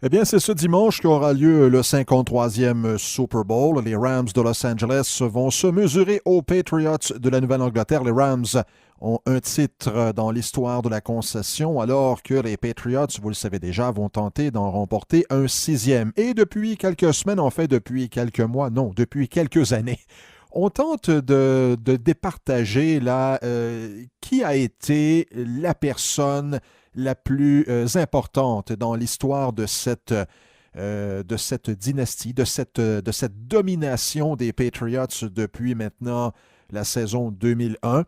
Eh bien, c'est ce dimanche qu'aura lieu le 53e Super Bowl. Les Rams de Los Angeles vont se mesurer aux Patriots de la Nouvelle-Angleterre. Les Rams ont un titre dans l'histoire de la concession, alors que les Patriots, vous le savez déjà, vont tenter d'en remporter un sixième. Et depuis quelques semaines, en fait, depuis quelques mois, non, depuis quelques années, on tente de départager qui a été la personne la plus importante dans l'histoire de cette dynastie, de cette domination des Patriots depuis maintenant la saison 2001.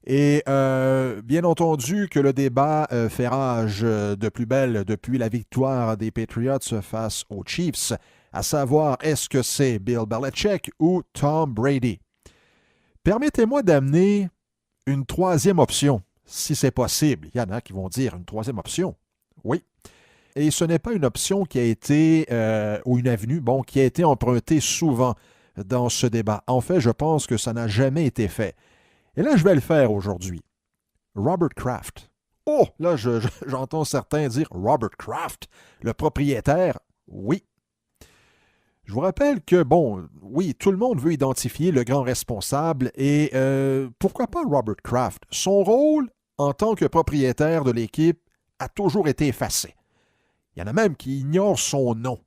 Et bien entendu que le débat fait rage de plus belle depuis la victoire des Patriots face aux Chiefs, à savoir est-ce que c'est Bill Belichick ou Tom Brady. Permettez-moi d'amener une troisième option, si c'est possible. Il y en a qui vont dire une troisième option. Oui. Et ce n'est pas une option qui a été, ou une avenue, bon, qui a été empruntée souvent dans ce débat. En fait, je pense que ça n'a jamais été fait. Et là, je vais le faire aujourd'hui. Robert Kraft. Oh, là, j'entends certains dire Robert Kraft, le propriétaire. Oui. Je vous rappelle que, bon, oui, tout le monde veut identifier le grand responsable et pourquoi pas Robert Kraft? Son rôle en tant que propriétaire de l'équipe a toujours été effacé. Il y en a même qui ignorent son nom.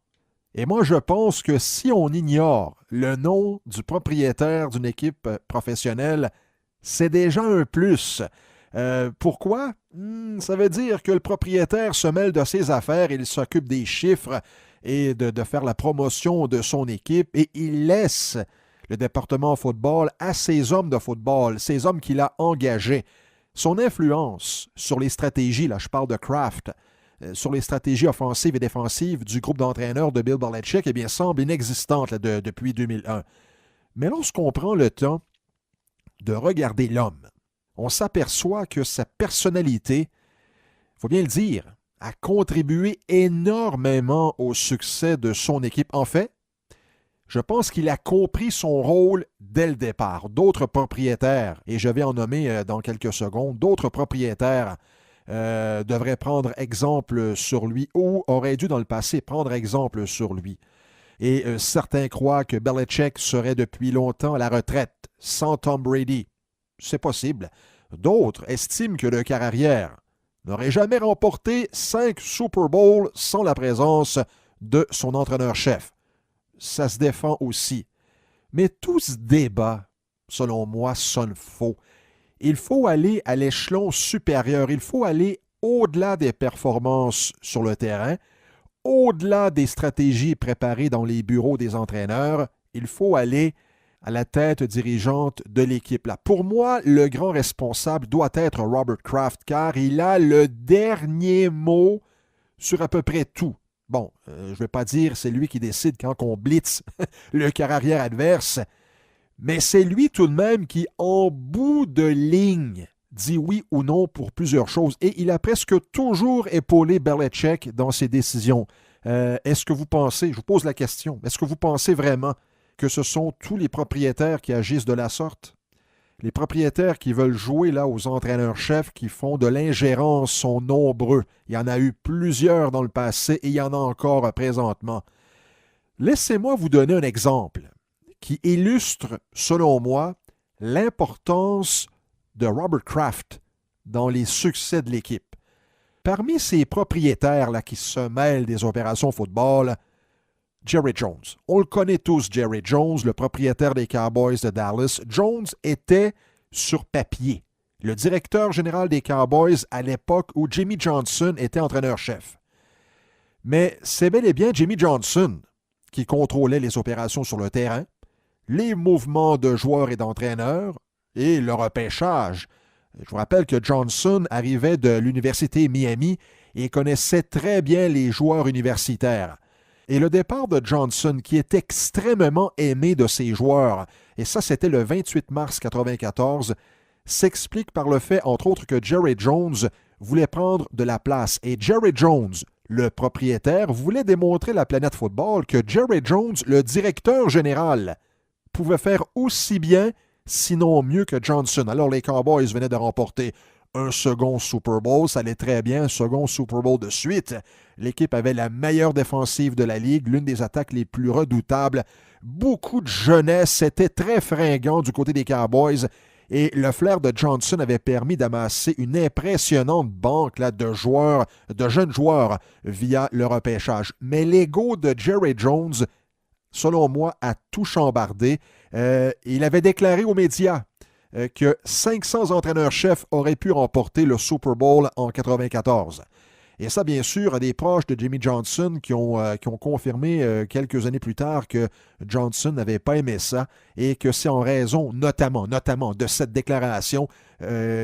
Et moi, je pense que si on ignore le nom du propriétaire d'une équipe professionnelle, c'est déjà un plus. Pourquoi? Ça veut dire que le propriétaire se mêle de ses affaires, il s'occupe des chiffres et de faire la promotion de son équipe et il laisse le département football à ses hommes de football, ces hommes qu'il a engagés. Son influence sur les stratégies, là je parle de Kraft, sur les stratégies offensives et défensives du groupe d'entraîneurs de Bill Belichick, eh bien, semble inexistante depuis 2001. Mais lorsqu'on prend le temps de regarder l'homme, on s'aperçoit que sa personnalité, il faut bien le dire, a contribué énormément au succès de son équipe. En fait, je pense qu'il a compris son rôle dès le départ. D'autres propriétaires, et je vais en nommer dans quelques secondes, d'autres propriétaires devraient prendre exemple sur lui ou auraient dû dans le passé prendre exemple sur lui. Et certains croient que Belichick serait depuis longtemps à la retraite sans Tom Brady. C'est possible. D'autres estiment que le carrière n'aurait jamais remporté 5 Super Bowls sans la présence de son entraîneur-chef. Ça se défend aussi. Mais tout ce débat, selon moi, sonne faux. Il faut aller à l'échelon supérieur. Il faut aller au-delà des performances sur le terrain, au-delà des stratégies préparées dans les bureaux des entraîneurs. Il faut aller à la tête dirigeante de l'équipe. Là, pour moi, le grand responsable doit être Robert Kraft, car il a le dernier mot sur à peu près tout. Bon, je ne vais pas dire c'est lui qui décide quand on blitz le carrière adverse, mais c'est lui tout de même qui, en bout de ligne, dit oui ou non pour plusieurs choses. Et il a presque toujours épaulé Belichick dans ses décisions. Est-ce que vous pensez, je vous pose la question, est-ce que vous pensez vraiment que ce sont tous les propriétaires qui agissent de la sorte? Les propriétaires qui veulent jouer là aux entraîneurs-chefs qui font de l'ingérence sont nombreux. Il y en a eu plusieurs dans le passé et il y en a encore présentement. Laissez-moi vous donner un exemple qui illustre, selon moi, l'importance de Robert Kraft dans les succès de l'équipe. Parmi ces propriétaires là, qui se mêlent des opérations football, Jerry Jones. On le connaît tous, Jerry Jones, le propriétaire des Cowboys de Dallas. Jones était, sur papier, le directeur général des Cowboys à l'époque où Jimmy Johnson était entraîneur-chef. Mais c'est bel et bien Jimmy Johnson qui contrôlait les opérations sur le terrain, les mouvements de joueurs et d'entraîneurs et le repêchage. Je vous rappelle que Johnson arrivait de l'Université Miami et connaissait très bien les joueurs universitaires. Et le départ de Johnson, qui est extrêmement aimé de ses joueurs, et ça c'était le 28 mars 1994, s'explique par le fait, entre autres, que Jerry Jones voulait prendre de la place. Et Jerry Jones, le propriétaire, voulait démontrer à la planète football que Jerry Jones, le directeur général, pouvait faire aussi bien, sinon mieux que Johnson. Alors les Cowboys venaient de remporter un second Super Bowl. Ça allait très bien, un second Super Bowl de suite. L'équipe avait la meilleure défensive de la Ligue, l'une des attaques les plus redoutables. Beaucoup de jeunesse, c'était très fringant du côté des Cowboys. Et le flair de Johnson avait permis d'amasser une impressionnante banque là, de jeunes joueurs via le repêchage. Mais l'ego de Jerry Jones, selon moi, a tout chambardé. Il avait déclaré aux médias que 500 entraîneurs-chefs auraient pu remporter le Super Bowl en 1994. Et ça, bien sûr, des proches de Jimmy Johnson qui ont confirmé quelques années plus tard que Johnson n'avait pas aimé ça et que c'est en raison notamment de cette déclaration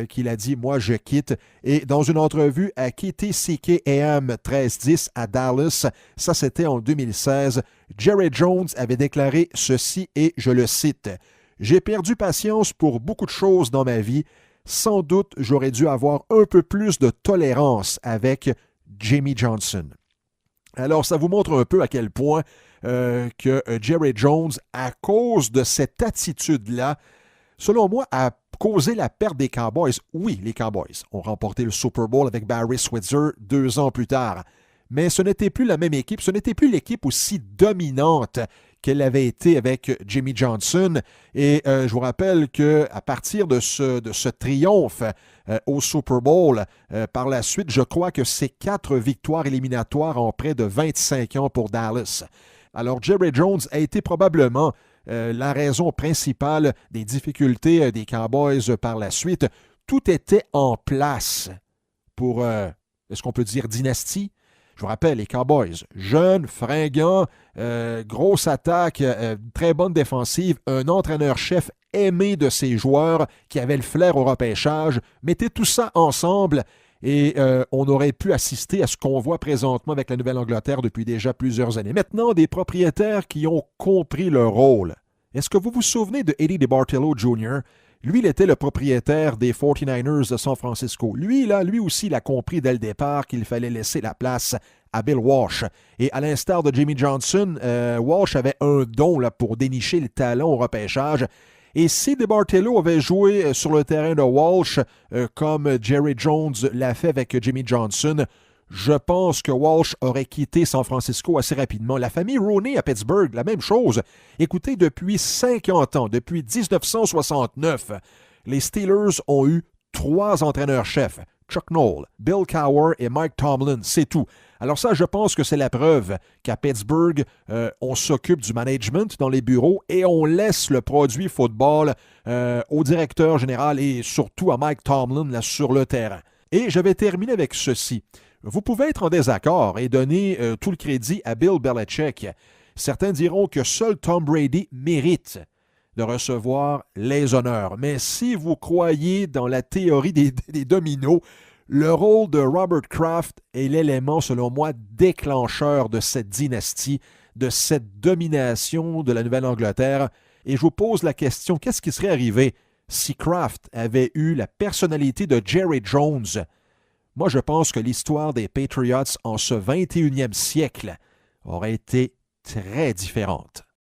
qu'il a dit « Moi, je quitte ». Et dans une entrevue à KTCK AM 1310 à Dallas, ça c'était en 2016, Jerry Jones avait déclaré ceci et je le cite « J'ai perdu patience pour beaucoup de choses dans ma vie. Sans doute, j'aurais dû avoir un peu plus de tolérance avec Jimmy Johnson. » Alors, ça vous montre un peu à quel point que Jerry Jones, à cause de cette attitude-là, selon moi, a causé la perte des Cowboys. Oui, les Cowboys ont remporté le Super Bowl avec Barry Switzer 2 ans plus tard. Mais ce n'était plus la même équipe, ce n'était plus l'équipe aussi dominante qu'elle avait été avec Jimmy Johnson. Et je vous rappelle qu'à partir de ce triomphe au Super Bowl, par la suite, je crois que c'est 4 victoires éliminatoires en près de 25 ans pour Dallas. Alors, Jerry Jones a été probablement la raison principale des difficultés des Cowboys par la suite. Tout était en place pour, est-ce qu'on peut dire dynastie? Je vous rappelle, les Cowboys, jeunes, fringants, grosse attaque, très bonne défensive, un entraîneur-chef aimé de ses joueurs qui avait le flair au repêchage. Mettez tout ça ensemble et on aurait pu assister à ce qu'on voit présentement avec la Nouvelle-Angleterre depuis déjà plusieurs années. Maintenant, des propriétaires qui ont compris leur rôle. Est-ce que vous vous souvenez de Eddie DeBartolo Jr.? Lui, il était le propriétaire des 49ers de San Francisco. Lui aussi, il a compris dès le départ qu'il fallait laisser la place à Bill Walsh. Et à l'instar de Jimmy Johnson, Walsh avait un don là, pour dénicher le talent au repêchage. Et si DeBartolo avait joué sur le terrain de Walsh comme Jerry Jones l'a fait avec Jimmy Johnson, je pense que Walsh aurait quitté San Francisco assez rapidement. La famille Rooney à Pittsburgh, la même chose. Écoutez, depuis 50 ans, depuis 1969, les Steelers ont eu 3 entraîneurs-chefs. Chuck Noll, Bill Cowher et Mike Tomlin, c'est tout. Alors ça, je pense que c'est la preuve qu'à Pittsburgh, on s'occupe du management dans les bureaux et on laisse le produit football au directeur général et surtout à Mike Tomlin là, sur le terrain. Et je vais terminer avec ceci. Vous pouvez être en désaccord et donner tout le crédit à Bill Belichick. Certains diront que seul Tom Brady mérite de recevoir les honneurs. Mais si vous croyez dans la théorie des dominos, le rôle de Robert Kraft est l'élément, selon moi, déclencheur de cette dynastie, de cette domination de la Nouvelle-Angleterre. Et je vous pose la question, qu'est-ce qui serait arrivé si Kraft avait eu la personnalité de Jerry Jones? Moi, je pense que l'histoire des Patriots en ce 21e siècle aurait été très différente.